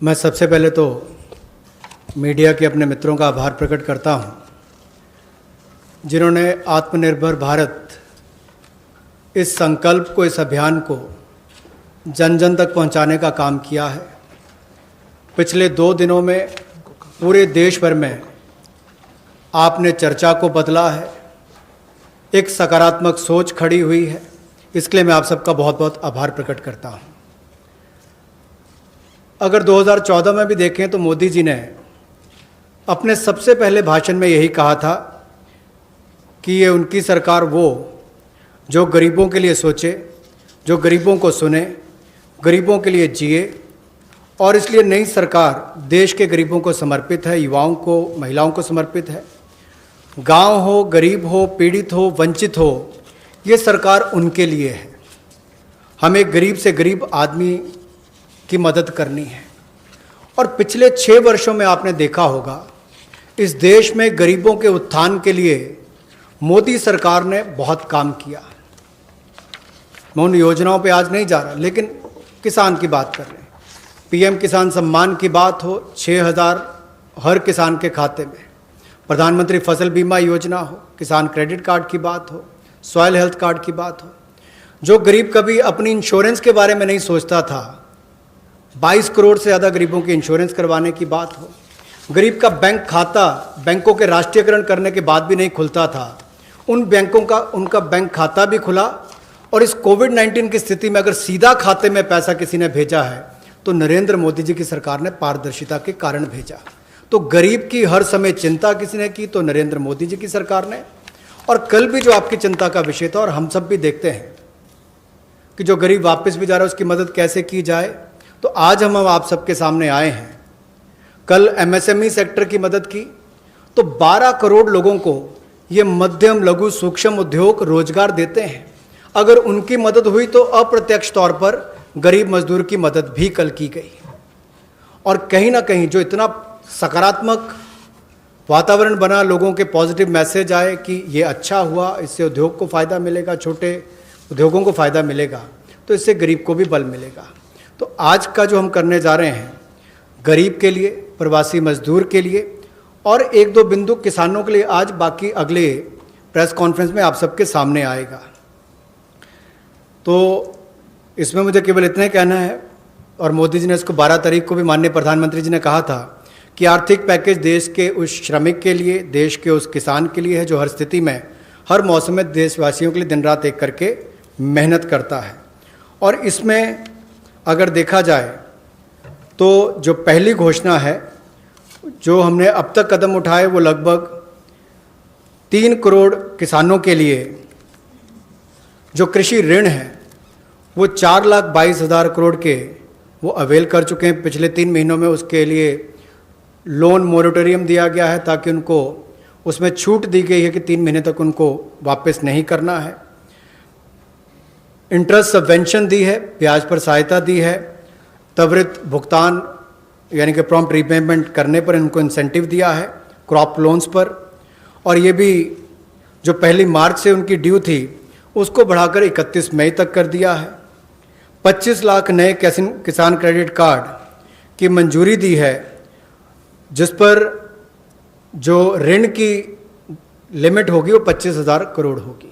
मैं सबसे पहले तो मीडिया के अपने मित्रों का आभार प्रकट करता हूं, जिन्होंने आत्मनिर्भर भारत इस संकल्प को, इस अभियान को जन जन तक पहुंचाने का काम किया है। पिछले 2 दिनों में पूरे देश भर में आपने चर्चा को बदला है, एक सकारात्मक सोच खड़ी हुई है। इसके लिए मैं आप सबका बहुत बहुत आभार प्रकट करता हूं। अगर 2014 में भी देखें तो मोदी जी ने अपने सबसे पहले भाषण में यही कहा था कि ये उनकी सरकार वो जो गरीबों के लिए सोचे, जो गरीबों को सुने, गरीबों के लिए जिए, और इसलिए नई सरकार देश के गरीबों को समर्पित है, युवाओं को, महिलाओं को समर्पित है। गांव हो, गरीब हो, पीड़ित हो, वंचित हो, ये सरकार उनके लिए है। हमें गरीब से गरीब आदमी की मदद करनी है। और पिछले 6 वर्षों में आपने देखा होगा, इस देश में गरीबों के उत्थान के लिए मोदी सरकार ने बहुत काम किया। मैं उन योजनाओं पे आज नहीं जा रहा, लेकिन किसान की बात कर रहे हैं। पीएम किसान सम्मान की बात हो, 6,000 हर किसान के खाते में, प्रधानमंत्री फसल बीमा योजना हो, किसान क्रेडिट कार्ड की बात हो, सॉयल हेल्थ कार्ड की बात हो। जो गरीब कभी अपनी इंश्योरेंस के बारे में नहीं सोचता था, 22 करोड़ से ज़्यादा गरीबों की इंश्योरेंस करवाने की बात हो। गरीब का बैंक खाता बैंकों के राष्ट्रीयकरण करने के बाद भी नहीं खुलता था, उन बैंकों का उनका बैंक खाता भी खुला। और इस कोविड-19 की स्थिति में अगर सीधा खाते में पैसा किसी ने भेजा है तो नरेंद्र मोदी जी की सरकार ने पारदर्शिता के कारण भेजा। तो गरीब की हर समय चिंता किसी ने की तो नरेंद्र मोदी जी की सरकार ने। और कल भी जो आपकी चिंता का विषय था, और हम सब भी देखते हैं कि जो गरीब वापस भी जा रहा है उसकी मदद कैसे की जाए, तो आज हम आप सबके सामने आए हैं। कल एमएसएमई सेक्टर की मदद की तो 12 करोड़ लोगों को ये मध्यम, लघु, सूक्ष्म उद्योग रोजगार देते हैं। अगर उनकी मदद हुई तो अप्रत्यक्ष तौर पर गरीब मजदूर की मदद भी कल की गई। और कहीं ना कहीं जो इतना सकारात्मक वातावरण बना, लोगों के पॉजिटिव मैसेज आए कि ये अच्छा हुआ, इससे उद्योग को फ़ायदा मिलेगा, छोटे उद्योगों को फ़ायदा मिलेगा, तो इससे गरीब को भी बल मिलेगा। तो आज का जो हम करने जा रहे हैं, गरीब के लिए, प्रवासी मजदूर के लिए और 1-2 बिंदु किसानों के लिए, आज बाकी अगले प्रेस कॉन्फ्रेंस में आप सबके सामने आएगा। तो इसमें मुझे केवल इतना ही कहना है, और मोदी जी ने इसको 12 तारीख को भी माननीय प्रधानमंत्री जी ने कहा था कि आर्थिक पैकेज देश के उस श्रमिक के लिए, देश के उस किसान के लिए है जो हर स्थिति में, हर मौसम में देशवासियों के लिए दिन रात एक करके मेहनत करता है। और इसमें अगर देखा जाए तो जो पहली घोषणा है, जो हमने अब तक कदम उठाए, वो लगभग 3 करोड़ किसानों के लिए जो कृषि ऋण है वो 4,22,000 करोड़ के वो अवेल कर चुके हैं। पिछले 3 महीनों में उसके लिए लोन मोरेटोरियम दिया गया है, ताकि उनको उसमें छूट दी गई है कि 3 महीने तक उनको वापस नहीं करना है। इंटरेस्ट सबवेंशन दी है, ब्याज पर सहायता दी है, त्वरित भुगतान यानी कि प्रॉम्प्ट रीपेमेंट करने पर इनको इंसेंटिव दिया है, क्रॉप लोन्स पर। और ये भी जो 1 मार्च से उनकी ड्यू थी उसको बढ़ाकर 31 मई तक कर दिया है। 25 लाख नए किसान क्रेडिट कार्ड की मंजूरी दी है, जिस पर जो ऋण की लिमिट होगी वो 25,000 करोड़ होगी।